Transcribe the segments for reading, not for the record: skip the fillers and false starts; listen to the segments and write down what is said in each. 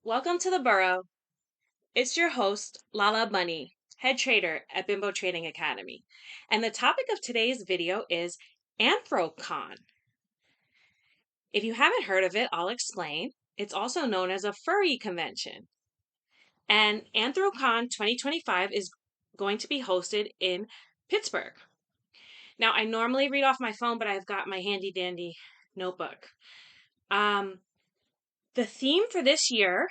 Welcome to the Borough. It's your host, Lala Bunny, head trader at Bimbo Trading Academy. And the topic of today's video is AnthroCon. If you haven't heard of it, I'll explain. It's also known as a furry convention. And AnthroCon 2025 is going to be hosted in Pittsburgh. Now, I normally read off my phone, but I've got my handy dandy notebook. The theme for this year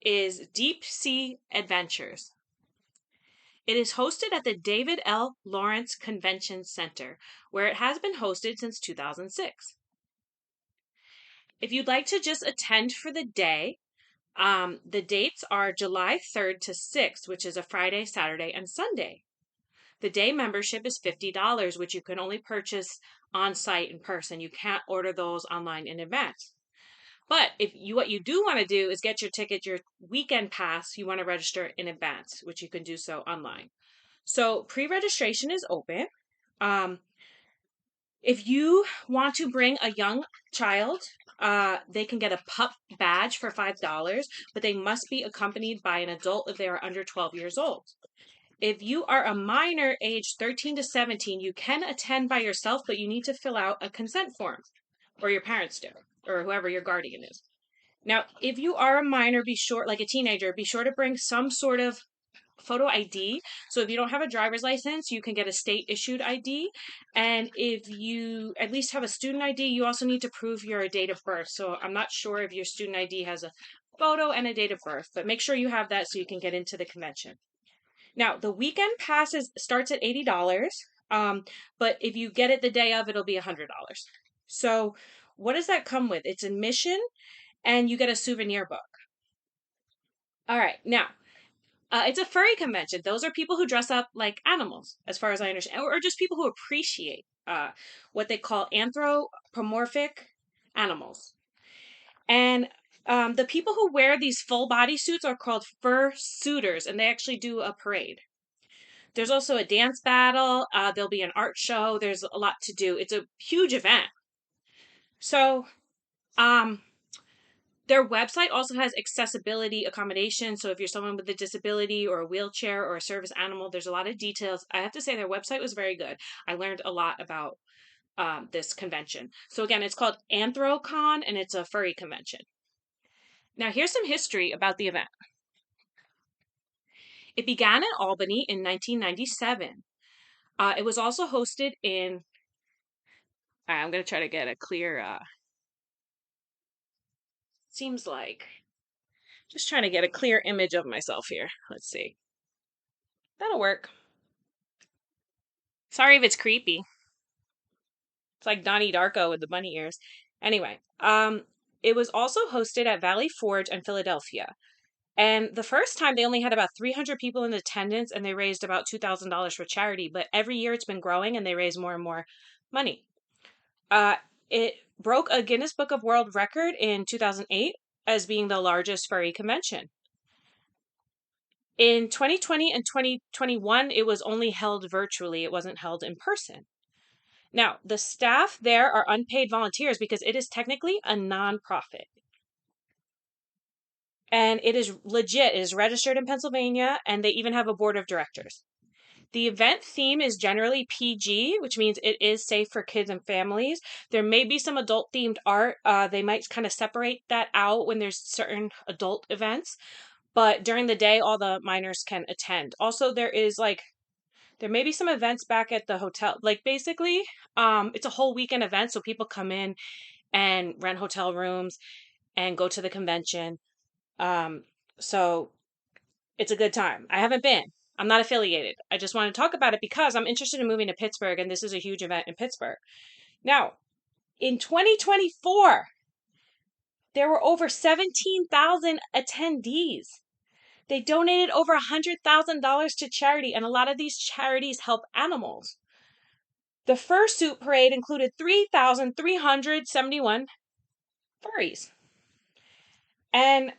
is Deep Sea Adventures. It is hosted at the David L. Lawrence Convention Center, where it has been hosted since 2006. If you'd like to just attend for the day, the dates are July 3rd to 6th, which is a Friday, Saturday, and Sunday. The day membership is $50, which you can only purchase on site in person. You can't order those online in advance. But what you do want to do is get your ticket, your weekend pass, you want to register in advance, which you can do so online. So pre-registration is open. If you want to bring a young child, they can get a pup badge for $5, but they must be accompanied by an adult if they are under 12 years old. If you are a minor aged 13 to 17, you can attend by yourself, but you need to fill out a consent form, or your parents do, or whoever your guardian is. Now, if you are a minor, like a teenager, be sure to bring some sort of photo ID. So if you don't have a driver's license, you can get a state issued ID. And if you at least have a student ID, you also need to prove your date of birth. So I'm not sure if your student ID has a photo and a date of birth, but make sure you have that so you can get into the convention. Now, the weekend passes starts at $80, but if you get it the day of, it'll be $100. So what does that come with? It's admission and you get a souvenir book. All right, now, it's a furry convention. Those are people who dress up like animals, as far as I understand, or just people who appreciate what they call anthropomorphic animals. And the people who wear these full body suits are called fursuiters, and they actually do a parade. There's also a dance battle. There'll be an art show. There's a lot to do. It's a huge event. So, their website also has accessibility accommodations. So if you're someone with a disability or a wheelchair or a service animal, there's a lot of details. I have to say their website was very good. I learned a lot about this convention. So again, it's called AnthroCon and it's a furry convention. Now here's some history about the event. It began in Albany in 1997. It was also hosted in, I'm going to try to get a clear, seems like, just trying to get a clear image of myself here. Let's see. That'll work. Sorry if it's creepy. It's like Donnie Darko with the bunny ears. Anyway, it was also hosted at Valley Forge and Philadelphia. And the first time they only had about 300 people in attendance and they raised about $2,000 for charity. But every year it's been growing and they raise more and more money. It broke a Guinness Book of World Record in 2008 as being the largest furry convention. In 2020 and 2021, it was only held virtually. It wasn't held in person. Now, the staff there are unpaid volunteers because it is technically a nonprofit. And it is legit. It is registered in Pennsylvania, and they even have a board of directors. The event theme is generally PG, which means it is safe for kids and families. There may be some adult themed art. They might kind of separate that out when there's certain adult events. But during the day, all the minors can attend. Also, there may be some events back at the hotel. Like basically, it's a whole weekend event. So people come in and rent hotel rooms and go to the convention. So it's a good time. I haven't been. I'm not affiliated. I just want to talk about it because I'm interested in moving to Pittsburgh and this is a huge event in Pittsburgh. Now, in 2024, there were over 17,000 attendees. They donated over $100,000 to charity, and a lot of these charities help animals. The fursuit parade included 3,371 furries. And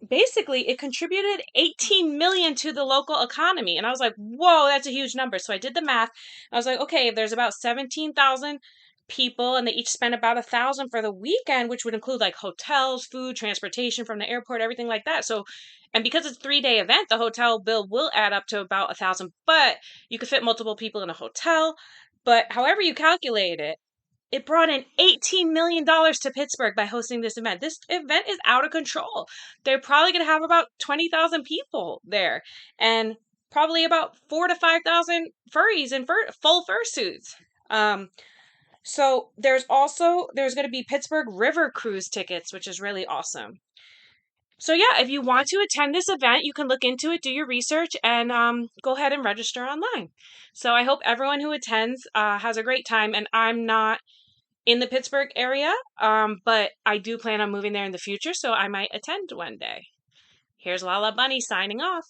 basically it contributed 18 million to the local economy. And I was like, whoa, that's a huge number. So I did the math. I was like, okay, if there's about 17,000 people, and they each spend about 1,000 for the weekend, which would include like hotels, food, transportation from the airport, everything like that. So, and because it's a 3-day event, the hotel bill will add up to about 1,000, but you could fit multiple people in a hotel. But however you calculate it, it brought in $18 million to Pittsburgh by hosting this event. This event is out of control. They're probably going to have about 20,000 people there, and probably about 4 to 5,000 furries in full fursuits. So there's going to be Pittsburgh River cruise tickets, which is really awesome. So yeah, if you want to attend this event, you can look into it, do your research, and go ahead and register online. So I hope everyone who attends has a great time. And I'm not in the Pittsburgh area, but I do plan on moving there in the future, so I might attend one day. Here's Lala Bunny signing off.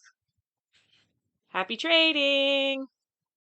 Happy trading!